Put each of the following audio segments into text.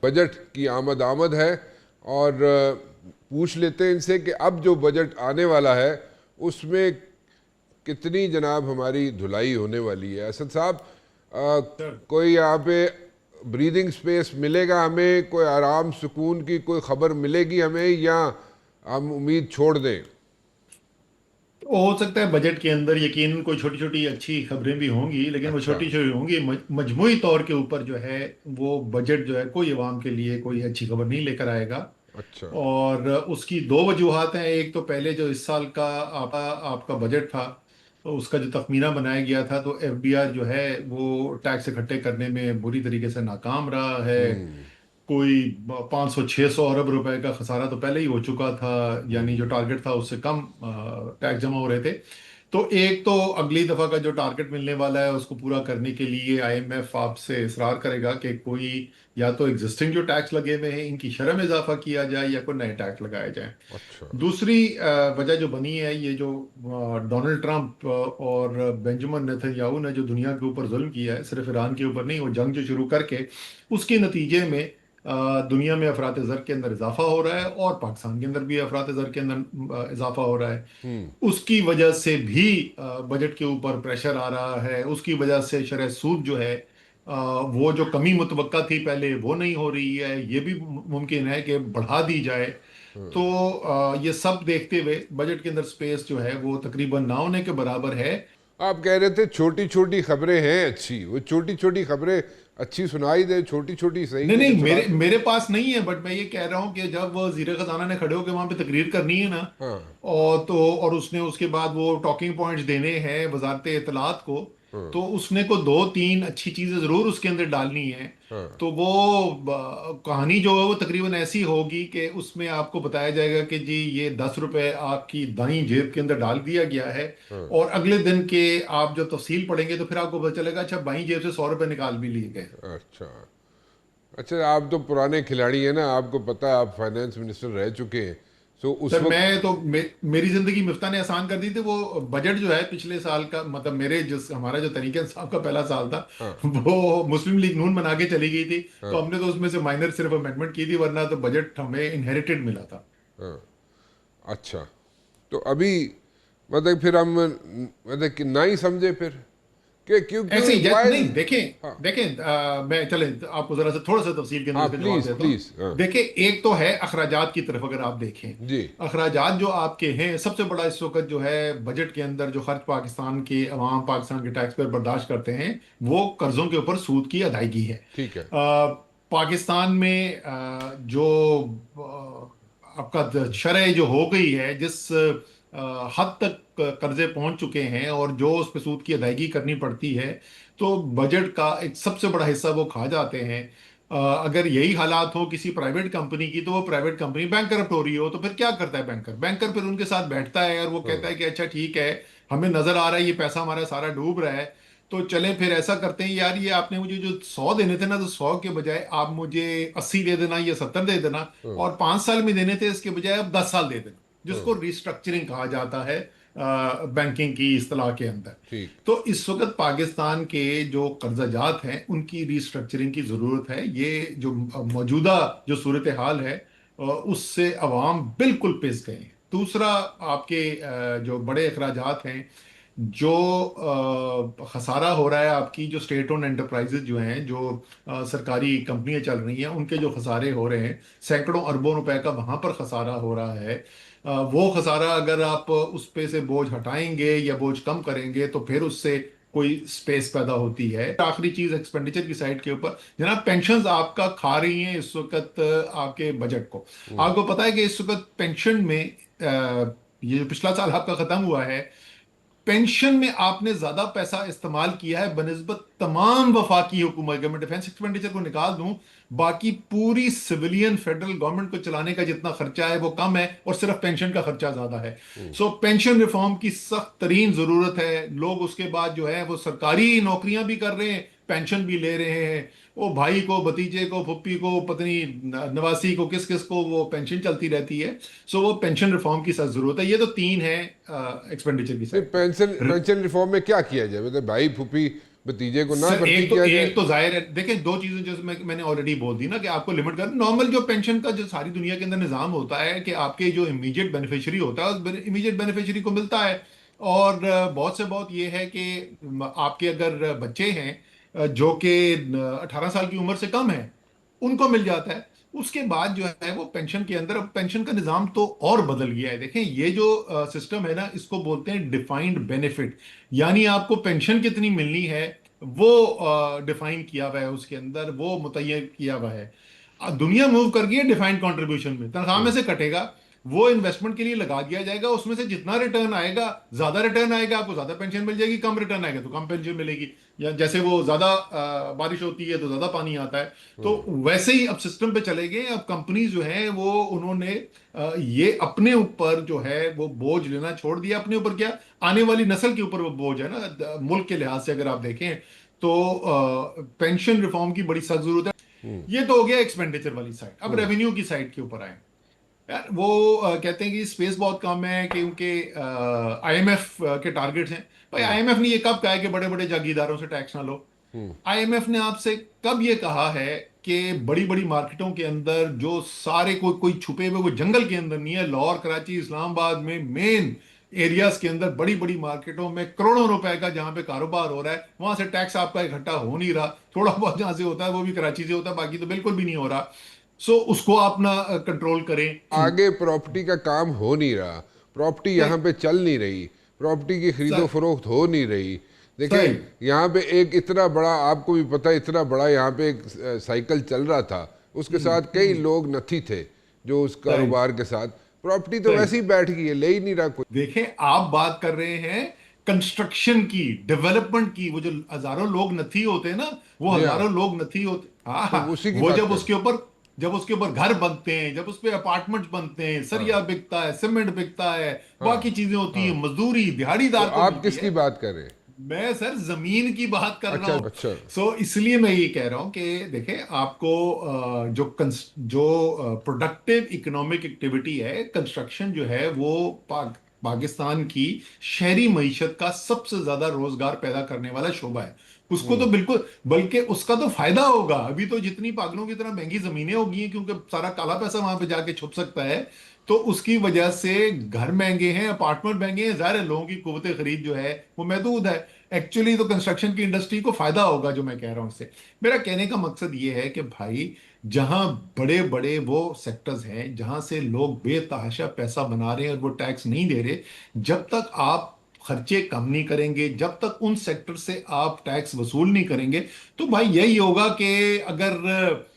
Budget की आमद है। और पूछ लेते हैं इनसे कि अब जो बजट आने वाला है उसमें कितनी जनाब हमारी धुलाई होने वाली है। असद साहब, सर, कोई यहाँ पे ब्रीदिंग स्पेस मिलेगा हमें, कोई आराम सुकून की कोई खबर मिलेगी हमें, या हम उम्मीद छोड़ दें? तो हो सकता है बजट के अंदर यकीनन कोई छोटी छोटी अच्छी खबरें भी होंगी, लेकिन वो अच्छा। छोटी छोटी होंगी। मजमूई तौर के ऊपर जो है वो बजट जो है कोई अवाम के लिए कोई अच्छी खबर नहीं लेकर आएगा। अच्छा। और उसकी दो वजूहात हैं। एक तो पहले जो इस साल का आपका बजट था, तो उसका जो तखमीना बनाया गया था, तो एफडीआर जो है वो टैक्स इकट्ठे करने में बुरी तरीके से नाकाम रहा है। हम्म। कोई 500-600 अरब रुपए का खसारा तो पहले ही हो चुका था, यानी जो हम्म। टारगेट था उससे कम टैक्स जमा हो रहे थे। तो एक तो अगली दफा का जो टारगेट मिलने वाला है उसको पूरा करने के लिए आईएमएफ आपसे इसरार करेगा कि कोई या तो एग्जिस्टिंग जो टैक्स लगे हुए हैं इनकी शरह में इजाफा किया जाए या कोई नए टैक्स लगाए जाए। अच्छा। दूसरी वजह जो बनी है, ये जो डोनाल्ड ट्रंप और बेंजामिन नेतन्याहू ने जो दुनिया के ऊपर जुल्म किया है, सिर्फ ईरान के ऊपर नहीं, वो जंग जो शुरू करके उसके नतीजे में दुनिया में अफरात ज़र के अंदर इजाफा हो रहा है और पाकिस्तान के अंदर भी अफरात ज़र के अंदर इजाफा हो रहा है। हम्म। उसकी वजह से भी बजट के ऊपर प्रेशर आ रहा है। उसकी वजह से शरह सूद जो है, वो जो कमी मुतवक्का थी पहले वो नहीं हो रही है, ये भी मुमकिन है कि बढ़ा दी जाए। तो ये सब देखते हुए बजट के अंदर स्पेस जो है वो तकरीबन ना होने के बराबर है। आप कह रहे थे छोटी छोटी खबरें हैं अच्छी, वो छोटी छोटी खबरें अच्छी सुनाई दे, छोटी छोटी सही नहीं नहीं तो नहीं, सुना मेरे दे। मेरे पास नहीं है, बट मैं ये कह रहा हूँ कि जब वजीर खजाना ने खड़े होकर वहां पे तकरीर करनी है ना, हाँ। और उसने उसके बाद वो टॉकिंग पॉइंट्स देने हैं वजारत इत्तलात को, हाँ। तो उसने को दो तीन अच्छी चीजें जरूर उसके अंदर डालनी है। हाँ। तो वो कहानी जो है वो तकरीबन ऐसी होगी कि उसमें आपको बताया जाएगा कि जी ये 10 रुपए आपकी दाईं जेब के अंदर डाल दिया गया है। हाँ। और अगले दिन के आप जो तफसील पढ़ेंगे तो फिर आपको पता चलेगा अच्छा बाईं जेब से 100 रुपए निकाल भी लिए गए। अच्छा। अच्छा, आप तो पुराने खिलाड़ी हैं ना, आपको पता है, आप फाइनेंस मिनिस्टर रह चुके हैं। सो उस सर वक्त। मैं तो मेरी जिंदगी मिफ्ता ने आसान कर दी थी। वो बजट जो है पिछले साल का, मतलब मेरे जिस हमारा जो तरीके साहब का पहला साल था, हाँ। वो मुस्लिम लीग नून बना के चली गई थी। हाँ। तो हमने तो उसमें से माइनर सिर्फ अमेंडमेंट की थी, वरना तो बजट हमें इनहेरिटेड मिला था। हाँ। अच्छा। तो अभी मतलब फिर हम मतलब कि ना ही समझे फिर, कि क्योंकि ऐसे ही वाई। नहीं, देखें हाँ। देखें, मैं चले आपको जरा सा थोड़ा सा तफसील के अंदर हाँ, इसका जवाब प्लीज देता हूँ। प्लीज। हाँ। देखिए, एक तो है अखराजात की तरफ अगर आप देखें। जी। अखराजात जो आपके हैं, सबसे बड़ा इस वक्त जो है बजट के अंदर जो खर्च पाकिस्तान के अवाम, पाकिस्तान के टैक्स पेयर बर्दाश्त करते हैं, वो कर्जों के ऊपर सूद की अदायगी है। ठीक है। पाकिस्तान में जो आपका शरह जो हो गई है, जिस हद तक कर्जे पहुंच चुके हैं और जो उस पे सूद की अदायगी करनी पड़ती है, तो बजट का एक सबसे बड़ा हिस्सा वो खा जाते हैं। अगर यही हालात हो किसी प्राइवेट कंपनी की, तो वो प्राइवेट कंपनी बैंकरप्ट हो रही हो, तो फिर क्या करता है बैंकर? बैंकर फिर उनके साथ बैठता है और वो कहता है हाँ। कि अच्छा ठीक है, हमें नजर आ रहा है ये पैसा हमारा सारा डूब रहा है, तो चले फिर ऐसा करते हैं यार, ये आपने मुझे जो 100 देने थे ना, तो 100 के बजाय आप मुझे 80 दे देना या 70 दे देना। हाँ। और 5 साल में देने थे इसके बजाय अब 10 साल दे देना, हाँ। जिसको रिस्ट्रक्चरिंग कहा जाता है बैंकिंग की इस्तेलाह के अंदर। ठीक। तो इस वक्त पाकिस्तान के जो कर्जाजात हैं उनकी रिस्ट्रक्चरिंग की जरूरत है। ये जो मौजूदा जो सूरत हाल है, उससे अवाम बिल्कुल पिस गए हैं। दूसरा, आपके जो बड़े अखराजात हैं, जो खसारा हो रहा है, आपकी जो स्टेट ओन एंटरप्राइजेज जो हैं, जो सरकारी कंपनियां चल रही हैं, उनके जो खसारे हो रहे हैं, सैकड़ों अरबों रुपए का वहां पर खसारा हो रहा है। वो खसारा अगर आप उस पे से बोझ हटाएंगे या बोझ कम करेंगे, तो फिर उससे कोई स्पेस पैदा होती है। आखिरी चीज एक्सपेंडिचर की साइड के ऊपर, जनाब पेंशन्स आपका खा रही हैं इस वक्त आपके बजट को। हम्म। आपको पता है कि इस वक्त पेंशन में, ये जो पिछला साल आपका खत्म हुआ है, पेंशन में आपने ज्यादा पैसा इस्तेमाल किया है बनिस्बत तमाम वफाकी हुकूमत। अगर मैं डिफेंस एक्सपेंडिचर को निकाल दूं, बाकी पूरी सिविलियन फेडरल गवर्नमेंट को चलाने का जितना खर्चा है वो कम है, और सिर्फ पेंशन का खर्चा ज्यादा है। हम्म। सो पेंशन रिफॉर्म की सख्त तरीन जरूरत है। लोग उसके बाद जो है वो सरकारी नौकरियां भी कर रहे हैं, पेंशन भी ले रहे हैं। वो भाई को, भतीजे को, फुप्पी को, पत्नी, नवासी को, किस किस को वो पेंशन चलती रहती है। सो वो पेंशन रिफॉर्म की सख्त जरूरत है। ये तो तीन है एक्सपेंडिचर की नहीं, साइड पेंशन पे। पेंशन रिफॉर्म में क्या किया जाए? मतलब भाई फूफी भतीजे को ना सर भर्ती एक तो किया जाए? एक तो जाहिर है, देखिए दो चीजें जैसे मैंने ऑलरेडी बोल दी ना कि आपको लिमिट कर, नॉर्मल जो पेंशन का जो सारी दुनिया के अंदर निजाम होता है कि आपके जो इमीडिएट बेनिफिशियरी होता है उस इमीडिएट बेनिफिशियरी को मिलता है। और बहुत से बहुत ये है कि आपके अगर बच्चे हैं जो कि 18 साल की उम्र से कम है, उनको मिल जाता है। उसके बाद जो है वो पेंशन के अंदर, अब पेंशन का निजाम तो और बदल गया है। देखें ये जो सिस्टम है ना, इसको बोलते हैं डिफाइंड बेनिफिट, यानी आपको पेंशन कितनी मिलनी है वो डिफाइन किया हुआ है, उसके अंदर वो मुतय्यन किया हुआ है। दुनिया मूव कर गई है डिफाइंड कंट्रीब्यूशन में, तनख्वाह में से कटेगा, वो इन्वेस्टमेंट के लिए लगा दिया जाएगा, उसमें से जितना रिटर्न आएगा, ज्यादा रिटर्न आएगा आपको ज्यादा पेंशन मिल जाएगी, कम रिटर्न आएगा तो कम पेंशन मिलेगी। या जैसे वो ज्यादा बारिश होती है तो ज्यादा पानी आता है, तो वैसे ही अब सिस्टम पे चले गए। अब कंपनी जो है वो उन्होंने ये अपने ऊपर जो है वो बोझ लेना छोड़ दिया अपने ऊपर, क्या आने वाली नस्ल के ऊपर वो बोझ है ना। मुल्क के लिहाज से अगर आप देखें तो पेंशन रिफॉर्म की बड़ी सख्त जरूरत है। ये तो हो गया एक्सपेंडिचर वाली साइड, अब रेवेन्यू की साइड के ऊपर आए। यार वो कहते हैं कि स्पेस बहुत कम है क्योंकि आईएमएफ के टारगेट्स हैं। भाई आईएमएफ ने ये कब कहा है कि बड़े बड़े जागीरदारों से टैक्स ना लो? आईएमएफ ने आपसे कब ये कहा है कि बड़ी बड़ी मार्केटों के अंदर जो सारे कोई कोई छुपे हुए, वो जंगल के अंदर नहीं है, लाहौर कराची इस्लामाबाद में मेन एरियाज के अंदर बड़ी बड़ी मार्केटों में करोड़ों रुपए का जहां पे कारोबार हो रहा है, वहां से टैक्स आपका इकट्ठा हो नहीं रहा। थोड़ा बहुत जहां से होता है वो भी कराची से होता है, बाकी तो बिल्कुल भी नहीं हो रहा। सो उसको आप ना कंट्रोल करें। आगे प्रॉपर्टी का काम हो नहीं रहा, प्रॉपर्टी यहाँ पे चल नहीं रही, प्रॉपर्टी की खरीदो सर फरोख्त हो नहीं रही। सही देखें यहाँ पे एक इतना बड़ा, आपको भी पता है, इतना बड़ा यहाँ पे एक साइकिल चल रहा था, उसके साथ कई लोग नथी थे जो उस सही कारोबार के साथ, प्रॉपर्टी तो सही वैसे ही बैठ गई है, ले ही नहीं रहा कोई। देखें आप बात कर रहे हैं कंस्ट्रक्शन की, डेवलपमेंट की, वो जो हजारों लोग नथी होते हैं ना, वो जी हाँ, हजारों लोग नथी होते, हाँ तो हाँ, उसी की वो बात जब कर। उसके ऊपर, जब उसके ऊपर घर बनते हैं, जब उस पे अपार्टमेंट्स बनते हैं, सरिया हाँ बिकता है, सीमेंट बिकता है, हाँ बाकी चीजें होती है, हाँ। मजदूरी तो दिहाड़ीदार को आप मिलती किसकी है। बात कर रहे हैं? मैं सर जमीन की बात कर रहा अच्छा हूं। अच्छा। इसलिए मैं ये कह रहा हूं कि देखें आपको जो प्रोडक्टिव इकोनॉमिक एक्टिविटी है, कंस्ट्रक्शन जो है वो पाकिस्तान की शहरी मईशत का सबसे ज्यादा रोजगार पैदा करने वाला शोबा है। उसको तो बिल्कुल, बल्कि उसका तो फायदा होगा। अभी तो जितनी पागलों की तरह महंगी जमीनें हो गई हैं क्योंकि सारा काला पैसा वहां पे जाके छुप सकता है, तो उसकी वजह से घर महंगे हैं, अपार्टमेंट महंगे हैं, जाहिर है लोगों की कुव्वत खरीद जो है वो महदूद है। एक्चुअली तो कंस्ट्रक्शन की इंडस्ट्री को फायदा होगा, जो मैं कह रहा हूं इससे। मेरा कहने का मकसद ये है कि भाई जहां बड़े बड़े वो सेक्टर्स हैं जहां से लोग बेतहाशा पैसा बना रहे हैं और वो टैक्स नहीं दे रहे, जब तक आप खर्चे कम नहीं करेंगे, जब तक उन सेक्टर से आप टैक्स वसूल नहीं करेंगे, तो भाई यही होगा कि अगर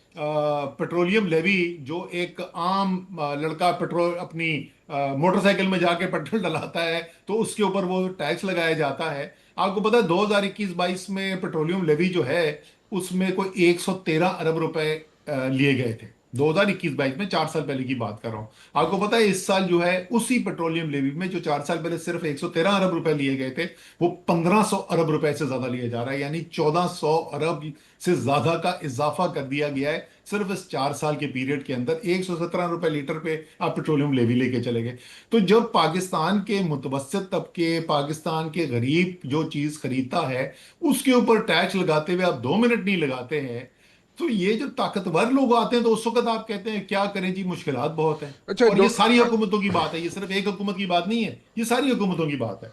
पेट्रोलियम लेवी, जो एक आम लड़का पेट्रोल अपनी मोटरसाइकिल में जाके पेट्रोल डलाता है तो उसके ऊपर वो टैक्स लगाया जाता है। आपको पता है 2021-22 में पेट्रोलियम लेवी जो है उसमें कोई 113 अरब रुपए लिए गए थे। 2021-22 में 4 साल पहले की बात कर रहा हूं। आपको पता है इस साल जो है उसी पेट्रोलियम लेवी में जो 4 साल पहले सिर्फ 113 अरब रुपए लिए गए थे, वो 1500 अरब रुपए से ज्यादा लिया जा रहा है, यानी 1400 अरब से ज्यादा का इजाफा कर दिया गया है सिर्फ इस 4 साल के पीरियड के अंदर। 117 रुपए लीटर पे आप पेट्रोलियम लेवी लेके चले गए। तो जब पाकिस्तान के मुतवस्सित तबके, पाकिस्तान के गरीब जो चीज खरीदता है उसके ऊपर टैक्स लगाते हुए आप 2 मिनट नहीं लगाते हैं, तो ये जो ताकतवर लोग आते हैं तो उस वक्त आप कहते हैं क्या करें जी, मुश्किलात बहुत हैं। अच्छा और ये सारी हुकूमतों की बात है, ये सिर्फ एक हुकूमत की बात नहीं है, ये सारी हुकूमतों की बात है।